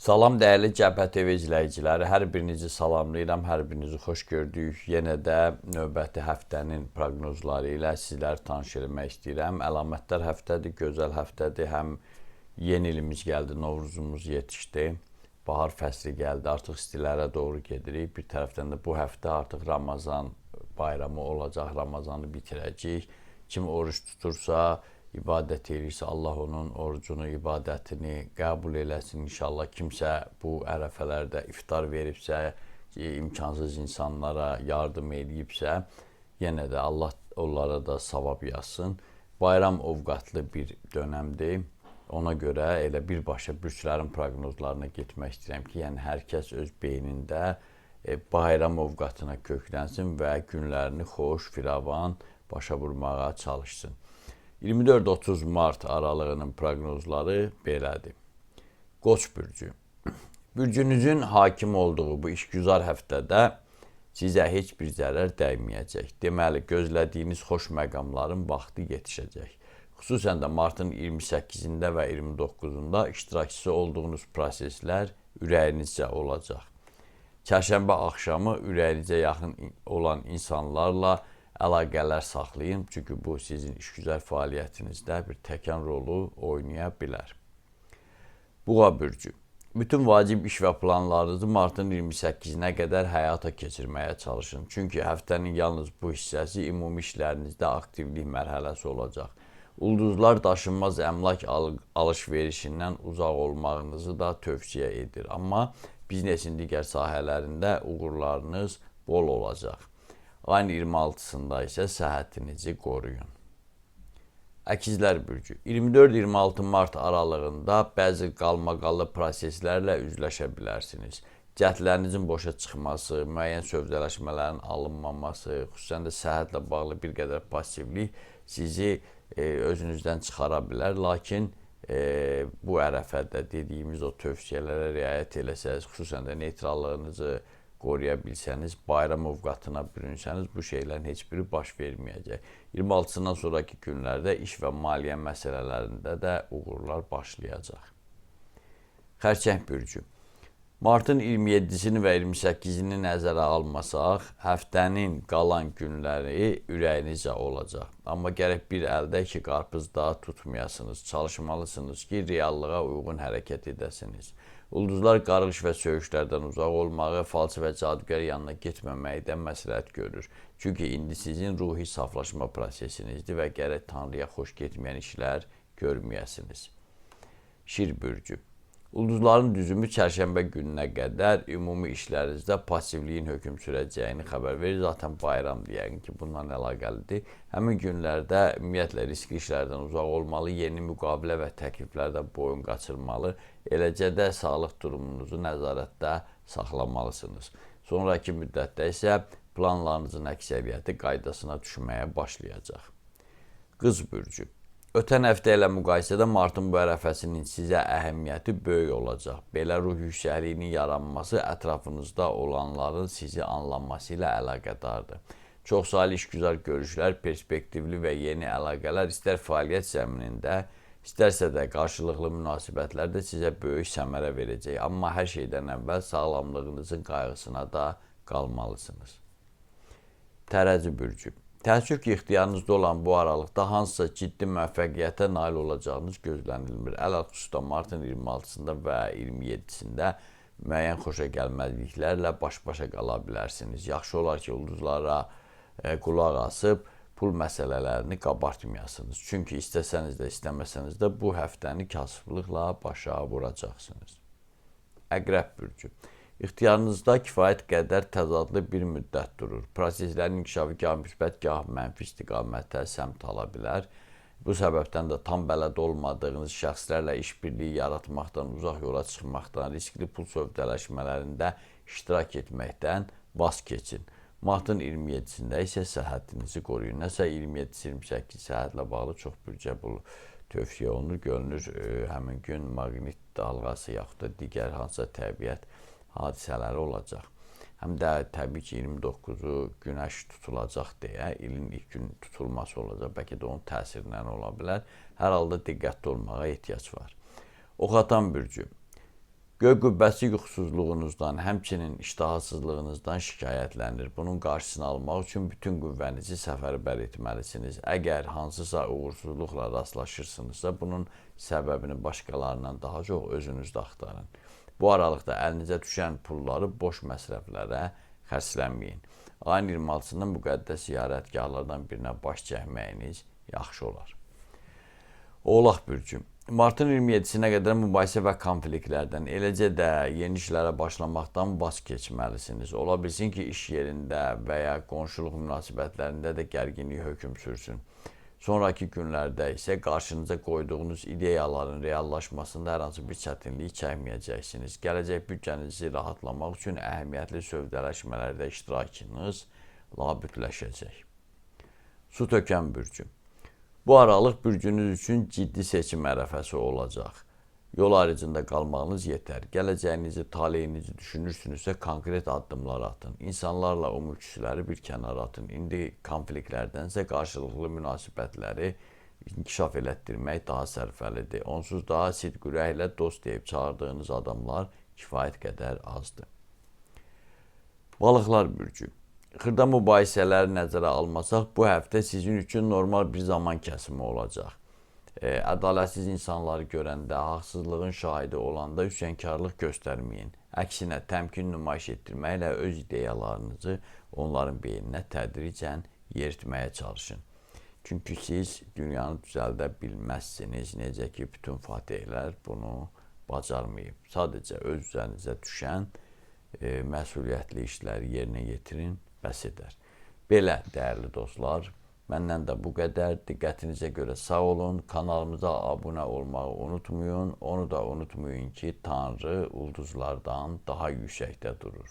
Salam dəyərli Cəbhə TV izləyiciləri, hər birinizi salamlayıram, hər birinizi xoş gördük. Yenə də növbəti həftənin proqnozları ilə sizləri tanış etmək istəyirəm. Əlamətlər həftədir, gözəl həftədir. Həm yeni ilimiz gəldi, Novruzumuz yetişdi. Bahar fəsli gəldi, artıq istilərə doğru gedirik. Bir tərəfdən də bu həftə artıq Ramazan bayramı olacaq, Ramazanı bitirəcəyik. Kim oruç tutursa, ibadət edirsə, Allah onun orucunu, ibadətini qəbul eləsin inşallah. Kimsə bu ərəfələrdə iftar veribsə, imkansız insanlara yardım edibsə, yenə də Allah onlara da savab yazsın. Bayram ovqatlı bir dönəmdir. Ona görə elə birbaşa bürclərin proqnozlarına getmək istəyirəm ki, yəni hər kəs öz beynində bayram ovqatına köklənsin və günlərini xoş, firavan başa vurmağa çalışsın. 24-30 mart aralığının proqnozları belədir. Qoç bürcü. Bürcünüzün hakim olduğu bu işgüzar həftədə sizə heç bir zərər dəyməyəcək. Deməli, gözlədiyiniz xoş məqamların vaxtı yetişəcək. Xüsusən də martın 28-də və 29-da iştirakçısı olduğunuz proseslər ürəyinizcə olacaq. Çərşənbə axşamı ürəyinizə yaxın olan insanlarla əlaqələr saxlayın, çünki bu sizin işgüzar fəaliyyətinizdə bir təkan rolu oynaya bilər. Buğa bürcü. Bütün vacib iş və planlarınızı martın 28-nə qədər həyata keçirməyə çalışın. Çünki həftənin yalnız bu hissəsi ümumi işlərinizdə aktivlik mərhələsi olacaq. Ulduzlar daşınmaz əmlak alış-verişindən uzaq olmağınızı da tövsiyə edir. Amma biznesin digər sahələrində uğurlarınız bol olacaq. Ayın 26-sında isə səhhətinizi qoruyun. Əkizlər bürcü. 24-26 mart aralığında bəzi qalmaqallı proseslərlə üzləşə bilərsiniz. Cəhdlərinizin boşa çıxması, müəyyən sövdələşmələrin alınmaması, xüsusən də səhhətlə bağlı bir qədər passivlik sizi özünüzdən çıxara bilər. Lakin bu ərəfədə dediyimiz o tövsiyələrə riayət eləsəniz, xüsusən də neytrallığınızı qoruya bilsəniz, bayram ovqatına bürünsəniz, bu şeylərin heç biri baş verməyəcək. 26-sından sonraki günlərdə iş və maliyyə məsələlərində də uğurlar başlayacaq. Xərçəng bürcü. Martın 27-sini və 28-ni nəzərə almasaq, həftənin qalan günləri ürəyinizcə olacaq. Amma gərək bir əldə ki, qarpız daha tutmayasınız. Çalışmalısınız ki, reallığa uyğun hərəkət edəsiniz. Ulduzlar qarğış və söyüşlərdən uzaq olmağı, falçı və cadugər yanına getməməyi də məsləhət görür. Çünki indi sizin ruhi saflaşma prosesinizdir və gərək Tanrıya xoş getməyən işlər görməyəsiniz. Şir bürcü. Ulduzların düzümü çərşənbə gününə qədər ümumi işlərinizdə passivliyin hökm sürəcəyini xəbər verir. Zaten bayram deyək ki, bundan əlaqəlidir. Həmin günlərdə ümumiyyətlə riskli işlərdən uzaq olmalı, yeni müqavilə və təkliflərdən boyun qaçırmalı, eləcə də sağlıq durumunuzu nəzarətdə saxlamalısınız. Sonraki müddətdə isə planlarınızın əksəriyyəti qaydasına düşməyə başlayacaq. Qız bürcü. Ötən həftə ilə müqayisədə martın bu ərəfəsinin sizə əhəmiyyəti böyük olacaq. Belə ruh yüksəkliyinin yaranması ətrafınızda olanların sizi anlaması ilə əlaqədardır. Çoxsaylı işgüzar görüşlər, perspektivli və yeni əlaqələr istər fəaliyyət zəminində, istərsə də qarşılıqlı münasibətlərdə sizə böyük səmərə verəcək. Amma hər şeydən əvvəl sağlamlığınızın qayğısına da qalmalısınız. Tərəzi bürcü. Təəssüf ki, ixtiyarınızda olan bu aralıqda hansısa ciddi müvəffəqiyyətə nail olacağınız gözlənilmir. Ələlxüsusda martın 26-sında və 27-sində müəyyən xoşagəlməzliklərlə baş-başa qala bilərsiniz. Yaxşı olar ki, ulduzlara qulaq asıb pul məsələlərini qabartmayasınız. Çünki istəsəniz də, istəməsəniz də bu həftəni kasıblıqla başa vuracaqsınız. Əqrəb bürcü. İxtiyarınızda kifayət qədər təzadlı bir müddət durur. Proseslərin inkişafı gah müsbət, gah mənfi istiqamətə səmt ala bilər. Bu səbəbdən də tam bələd olmadığınız şəxslərlə işbirliyi yaratmaqdan, uzaq yola çıxmaqdan, riskli pul sövdələşmələrində iştirak etməkdən vaz keçin. Martın 27-sində isə səhhətinizi qoruyun. Nəsə 27-28 səhhətlə bağlı çox bürcə tövsiyə olunur. Görünür, həmin gün maqnit dalğası yaxud da digər hansısa təbiət hadisələri olacaq. Həm də təbii ki, 29-u günəş tutulacaq deyə ilin ilk gün tutulması olacaq. Bəlkə də onun təsirindən ola bilər. Hər halda diqqətli olmağa ehtiyac var. Ox atan bürcü. Göy qübbəsi yuxusuzluğunuzdan, həmçinin iştahasızlığınızdan şikayətlənir. Bunun qarşısını almaq üçün bütün qüvvənizi səfərbər etməlisiniz. Əgər hansısa uğursuzluqla rastlaşırsınızsa, bunun səbəbini başqalarından daha çox özünüzdə axtarın. Bu aralıqda əlinizə düşən pulları boş məsrəflərə xərclənməyin. Ayın 26-sında müqəddəs ziyarətgahlardan birinə baş çəkməyiniz yaxşı olar. Oğlaq bürcü. Martın 27-sinə qədər mübahisə və konfliktlərdən, eləcə də yeni işlərə başlamaqdan vaz keçməlisiniz. Ola bilsin ki, iş yerində və ya qonşuluq münasibətlərində də gərginlik hökm sürsün. Sonraki günlərdə isə qarşınıza qoyduğunuz ideyaların reallaşmasında hər hansı bir çətinlik çəkməyəcəksiniz. Gələcək büdcənizi rahatlamaq üçün əhəmiyyətli sövdələşmələrdə iştirakınız labüdləşəcək. Su tökən bürcü. Bu aralıq bürcünüz üçün ciddi seçim ərəfəsi olacaq. Yol ayrıcında qalmağınız yetər. Gələcəyinizi, taleyinizi düşünürsünüzsə konkret addımlar atın. İnsanlarla o mülksüzləri bir kənara atın. İndi konfliktlərdənsə qarşılıqlı münasibətləri inkişaf elətdirmək daha sərfəlidir. Onsuz daha sidq ürəklə dost deyib çağırdığınız adamlar kifayət qədər azdır. Balıqlar bürcü. Xırda mübahisələri nəzərə almasaq, bu həftə sizin üçün normal bir zaman kəsimi olacaq. Ədalətsiz insanları görəndə, haqsızlığın şahidi olanda üsyankarlıq göstərməyin. Əksinə, təmkin nümayiş etdirməklə öz ideyalarınızı onların beyninə tədricən yeritməyə çalışın. Çünki siz dünyanı düzəldə bilməzsiniz, necə ki, bütün fatihlər bunu bacarmayıb. Sadəcə öz üzərinizə düşən məsuliyyətli işləri yerinə yetirin, bəs edər. Belə, dəyərli dostlar, məndən də bu qədər. Diqqətinizə görə sağ olun. Kanalımıza abunə olmağı unutmayın. Onu da unutmayın ki, Tanrı ulduzlardan daha yüksəkdə durur.